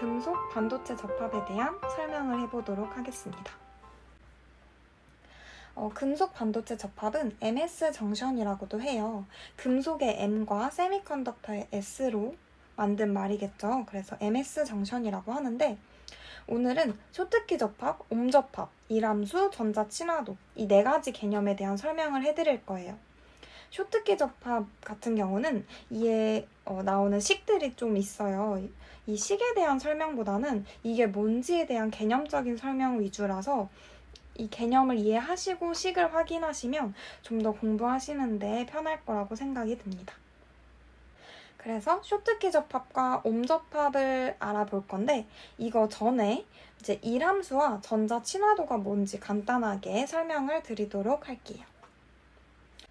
금속 반도체 접합에 대한 설명을 해보도록 하겠습니다. 금속 반도체 접합은 MS 정션이라고도 해요. 금속의 M과 세미컨덕터의 S로 만든 말이겠죠. 그래서 MS 정션이라고 하는데, 오늘은 쇼트키 접합, 옴접합, 이람수, 전자 친화도 이 네 가지 개념에 대한 설명을 해드릴 거예요. 쇼트키 접합 같은 경우는 이에 나오는 식들이 좀 있어요. 이 식에 대한 설명보다는 이게 뭔지에 대한 개념적인 설명 위주라서 이 개념을 이해하시고 식을 확인하시면 좀 더 공부하시는데 편할 거라고 생각이 듭니다. 그래서 쇼트키 접합과 옴접합을 알아볼 건데, 이거 전에 이제 이람수와 전자 친화도가 뭔지 간단하게 설명을 드리도록 할게요.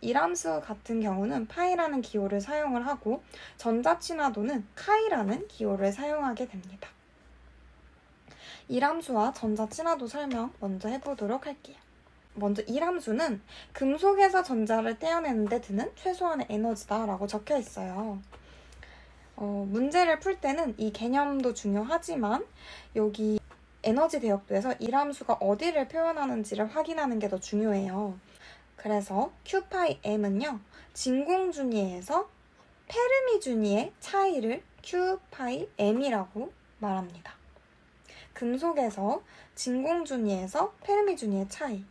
이람수 같은 경우는 파이라는 기호를 사용을 하고, 전자 친화도는 카이라는 기호를 사용하게 됩니다. 이람수와 전자 친화도 설명 먼저 해보도록 할게요. 먼저 이람수는 금속에서 전자를 떼어내는 데 드는 최소한의 에너지다 라고 적혀 있어요. 문제를 풀 때는 이 개념도 중요하지만 여기 에너지 대역도에서 이람수가 어디를 표현하는지를 확인하는 게 더 중요해요. 그래서 Q파이M은요, 진공준위에서 페르미준위의 차이를 Q파이M이라고 말합니다. 금속에서 진공준위에서 페르미준위의 차이,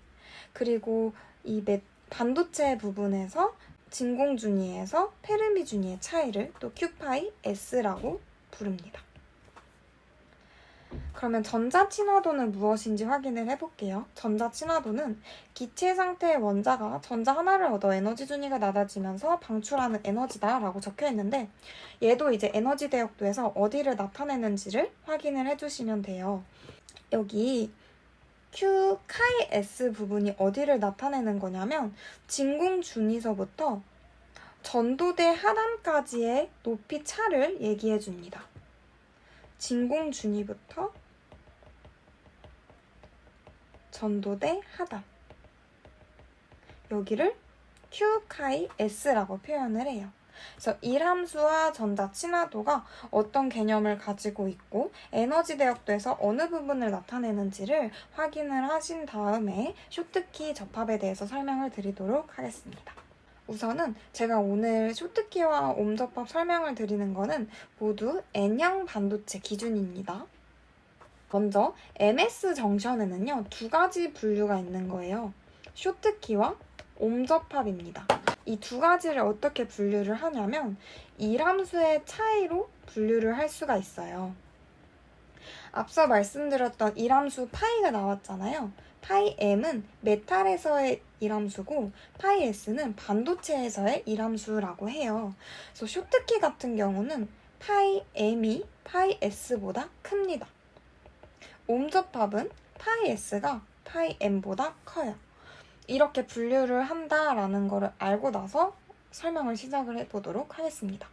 그리고 이 반도체 부분에서 진공준위에서 페르미준위의 차이를 또 Q파이S라고 부릅니다. 그러면 전자 친화도는 무엇인지 확인을 해볼게요. 전자 친화도는 기체 상태의 원자가 전자 하나를 얻어 에너지 준위가 낮아지면서 방출하는 에너지다 라고 적혀 있는데, 얘도 이제 에너지 대역도에서 어디를 나타내는지를 확인을 해주시면 돼요. 여기 Q 카이 S 부분이 어디를 나타내는 거냐면 진공준위서부터 전도대 하단까지의 높이 차를 얘기해 줍니다. 진공준위부터 전도대 하단, 여기를 Q 카이 S라고 표현을 해요. 그래서 이람수와 전자 친화도가 어떤 개념을 가지고 있고 에너지 대역도에서 어느 부분을 나타내는지를 확인을 하신 다음에 쇼트키 접합에 대해서 설명을 드리도록 하겠습니다. 우선은 제가 오늘 쇼트키와 옴접합 설명을 드리는 거는 모두 N형 반도체 기준입니다. 먼저 MS 정션에는요, 두 가지 분류가 있는 거예요. 쇼트키와 옴접합입니다. 이 두 가지를 어떻게 분류를 하냐면 이람수의 차이로 분류를 할 수가 있어요. 앞서 말씀드렸던 이람수 파이가 나왔잖아요. 파이 M은 메탈에서의 이람수고 파이 S는 반도체에서의 이람수라고 해요. 그래서 쇼트키 같은 경우는 파이 M이 파이 S보다 큽니다. 옴접합은 파이 S가 파이 M보다 커요. 이렇게 분류를 한다라는 거를 알고 나서 설명을 시작을 해보도록 하겠습니다.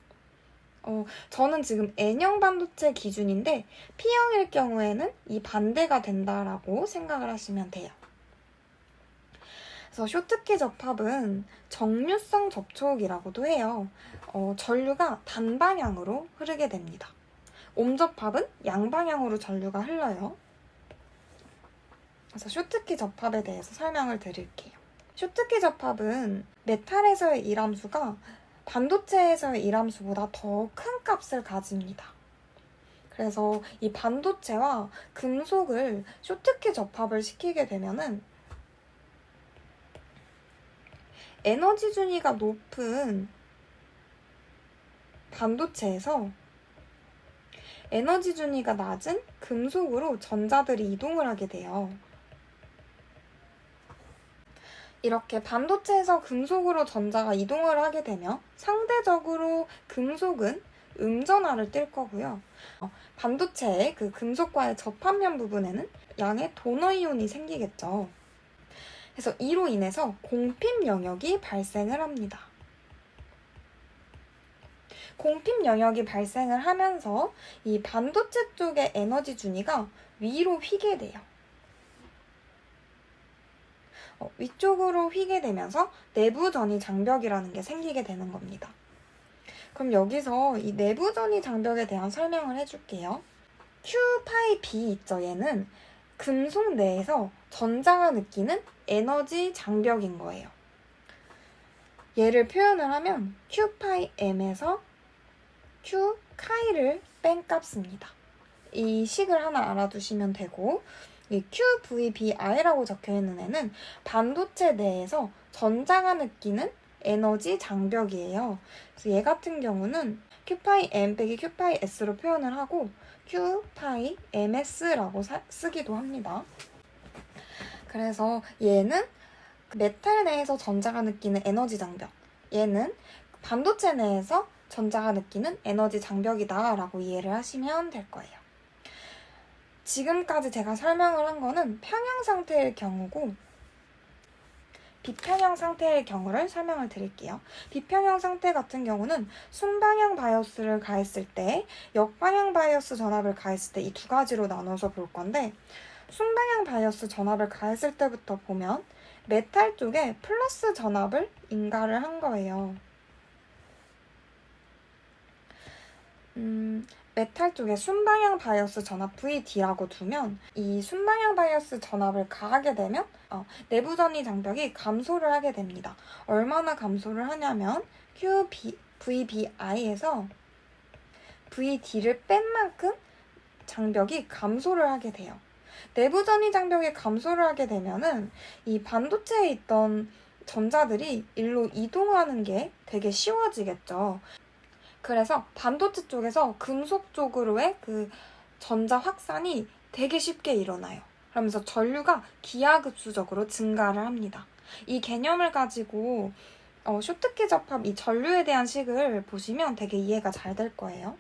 저는 지금 N형 반도체 기준인데 P형일 경우에는 이 반대가 된다라고 생각을 하시면 돼요. 그래서 쇼트키 접합은 정류성 접촉이라고도 해요. 전류가 단방향으로 흐르게 됩니다. 옴접합은 양방향으로 전류가 흘러요. 그래서 쇼트키 접합에 대해서 설명을 드릴게요. 쇼트키 접합은 메탈에서의 이람수가 반도체에서의 이람수보다 더 큰 값을 가집니다. 그래서 이 반도체와 금속을 쇼트키 접합을 시키게 되면은 에너지 준위가 높은 반도체에서 에너지 준위가 낮은 금속으로 전자들이 이동을 하게 돼요. 이렇게 반도체에서 금속으로 전자가 이동을 하게 되면 상대적으로 금속은 음전하를 띌 거고요. 반도체의 그 금속과의 접합면 부분에는 양의 도너이온이 생기겠죠. 그래서 이로 인해서 공핍 영역이 발생을 합니다. 공핍 영역이 발생을 하면서 이 반도체 쪽의 에너지 준위가 위로 휘게 돼요. 위쪽으로 휘게 되면서 내부 전이 장벽이라는 게 생기게 되는 겁니다. 그럼 여기서 이 내부 전이 장벽에 대한 설명을 해줄게요. Q파이 B 있죠. 얘는 금속 내에서 전자가 느끼는 에너지 장벽인 거예요. 얘를 표현을 하면 Q파이 M에서 Q 카이를 뺀 값입니다. 이 식을 하나 알아두시면 되고, 이 QVBI라고 적혀있는 애는 반도체 내에서 전자가 느끼는 에너지 장벽이에요. 그래서 얘 같은 경우는 Q파이 M 빼기 Q파이 S로 표현을 하고 Q파이 MS라고 쓰기도 합니다. 그래서 얘는 메탈 내에서 전자가 느끼는 에너지 장벽, 얘는 반도체 내에서 전자가 느끼는 에너지 장벽이다 라고 이해를 하시면 될 거예요. 지금까지 제가 설명을 한 거는 평형 상태의 경우고, 비평형 상태의 경우를 설명을 드릴게요. 비평형 상태 같은 경우는 순방향 바이오스를 가했을 때, 역방향 바이오스 전압을 가했을 때 이 두 가지로 나눠서 볼 건데, 순방향 바이오스 전압을 가했을 때부터 보면 메탈 쪽에 플러스 전압을 인가를 한 거예요. 메탈 쪽에 순방향 바이오스 전압 VD라고 두면 이 순방향 바이오스 전압을 가하게 되면 내부 전위 장벽이 감소를 하게 됩니다. 얼마나 감소를 하냐면 VBI에서 VD를 뺀 만큼 장벽이 감소를 하게 돼요. 내부 전위 장벽이 감소를 하게 되면은 이 반도체에 있던 전자들이 일로 이동하는 게 되게 쉬워지겠죠. 그래서 반도체 쪽에서 금속 쪽으로의 그 전자 확산이 되게 쉽게 일어나요. 그러면서 전류가 기하급수적으로 증가를 합니다. 이 개념을 가지고 쇼트키 접합 이 전류에 대한 식을 보시면 되게 이해가 잘 될 거예요.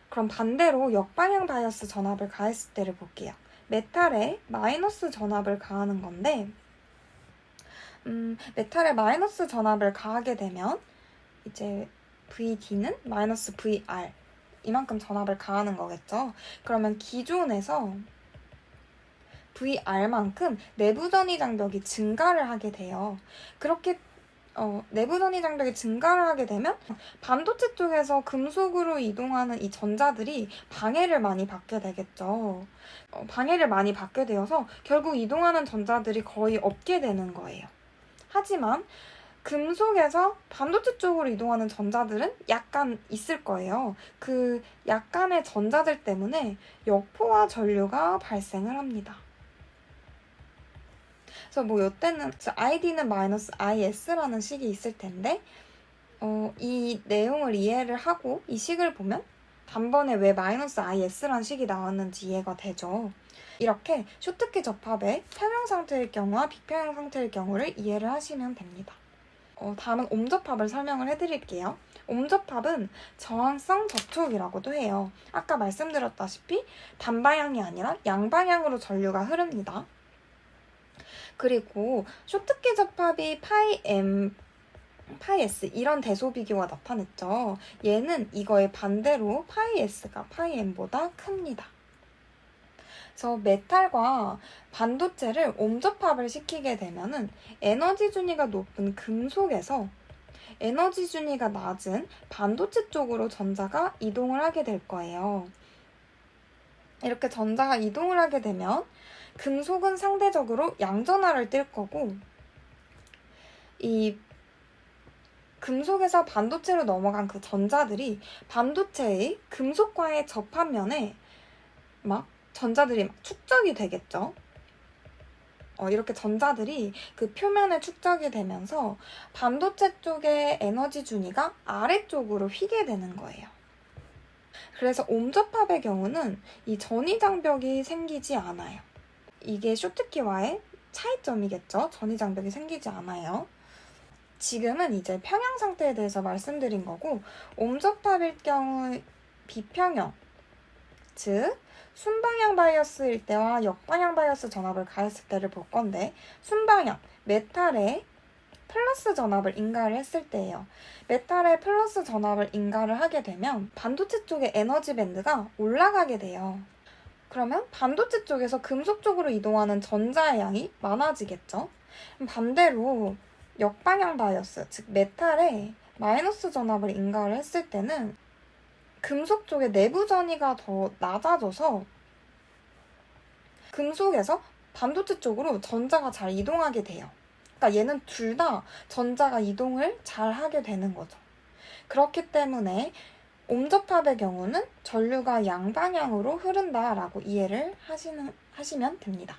그럼 반대로 역방향 바이오스 전압을 가했을 때를 볼게요. 메탈에 마이너스 전압을 가하는 건데, 메탈에 마이너스 전압을 가하게 되면 이제 VD는 마이너스 VR 이만큼 전압을 가하는 거겠죠. 그러면 기존에서 VR만큼 내부 전위 장벽이 증가를 하게 돼요. 그렇게 내부 전위 장벽이 증가를 하게 되면 반도체 쪽에서 금속으로 이동하는 이 전자들이 방해를 많이 받게 되겠죠. 방해를 많이 받게 되어서 결국 이동하는 전자들이 거의 없게 되는 거예요. 하지만 금속에서 반도체 쪽으로 이동하는 전자들은 약간 있을 거예요. 그 약간의 전자들 때문에 역포와 전류가 발생을 합니다. 그래서 뭐 이때는 ID는 마이너스 IS라는 식이 있을 텐데 이 내용을 이해를 하고 이 식을 보면 단번에 왜 마이너스 IS라는 식이 나왔는지 이해가 되죠. 이렇게 쇼트키 접합의 평형 상태의 경우와 비평형 상태의 경우를 이해를 하시면 됩니다. 다음은 옴접합을 설명을 해드릴게요. 옴접합은 저항성 접촉이라고도 해요. 아까 말씀드렸다시피 단방향이 아니라 양방향으로 전류가 흐릅니다. 그리고 쇼트키 접합이 파이 M, 파이 S 이런 대소비교가 나타냈죠. 얘는 이거의 반대로 파이 S가 파이 M보다 큽니다. 그래서 메탈과 반도체를 옴접합을 시키게 되면은 에너지 준위가 높은 금속에서 에너지 준위가 낮은 반도체 쪽으로 전자가 이동을 하게 될 거예요. 이렇게 전자가 이동을 하게 되면 금속은 상대적으로 양전하를 띌 거고, 이 금속에서 반도체로 넘어간 그 전자들이 반도체의 금속과의 접합면에 전자들이 축적이 되겠죠. 이렇게 전자들이 그 표면에 축적이 되면서 반도체 쪽의 에너지 준위가 아래쪽으로 휘게 되는 거예요. 그래서 옴접합의 경우는 이 전위 장벽이 생기지 않아요. 이게 쇼트키와의 차이점이겠죠. 전위 장벽이 생기지 않아요. 지금은 이제 평형 상태에 대해서 말씀드린 거고, 옴접합일 경우 비평형, 즉 순방향 바이오스일 때와 역방향 바이오스 전압을 가했을 때를 볼 건데, 순방향, 메탈에 플러스 전압을 인가를 했을 때예요. 메탈에 플러스 전압을 인가를 하게 되면 반도체 쪽의 에너지 밴드가 올라가게 돼요. 그러면 반도체 쪽에서 금속 쪽으로 이동하는 전자의 양이 많아지겠죠. 반대로 역방향 바이오스, 즉 메탈에 마이너스 전압을 인가를 했을 때는 금속 쪽의 내부 전이가 더 낮아져서 금속에서 반도체 쪽으로 전자가 잘 이동하게 돼요. 그러니까 얘는 둘 다 전자가 이동을 잘 하게 되는 거죠. 그렇기 때문에 옴접합의 경우는 전류가 양방향으로 흐른다라고 이해를 하시면 됩니다.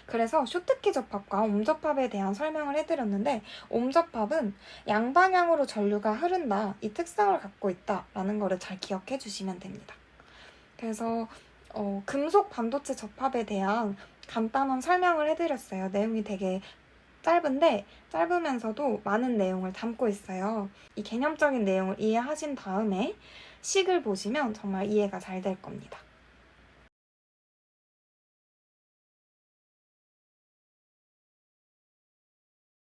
그래서 쇼트키 접합과 옴접합에 대한 설명을 해드렸는데, 옴접합은 양방향으로 전류가 흐른다, 이 특성을 갖고 있다라는 거를 잘 기억해 주시면 됩니다. 그래서 금속 반도체 접합에 대한 간단한 설명을 해드렸어요. 내용이 되게 짧은데 짧으면서도 많은 내용을 담고 있어요. 이 개념적인 내용을 이해하신 다음에 식을 보시면 정말 이해가 잘 될 겁니다.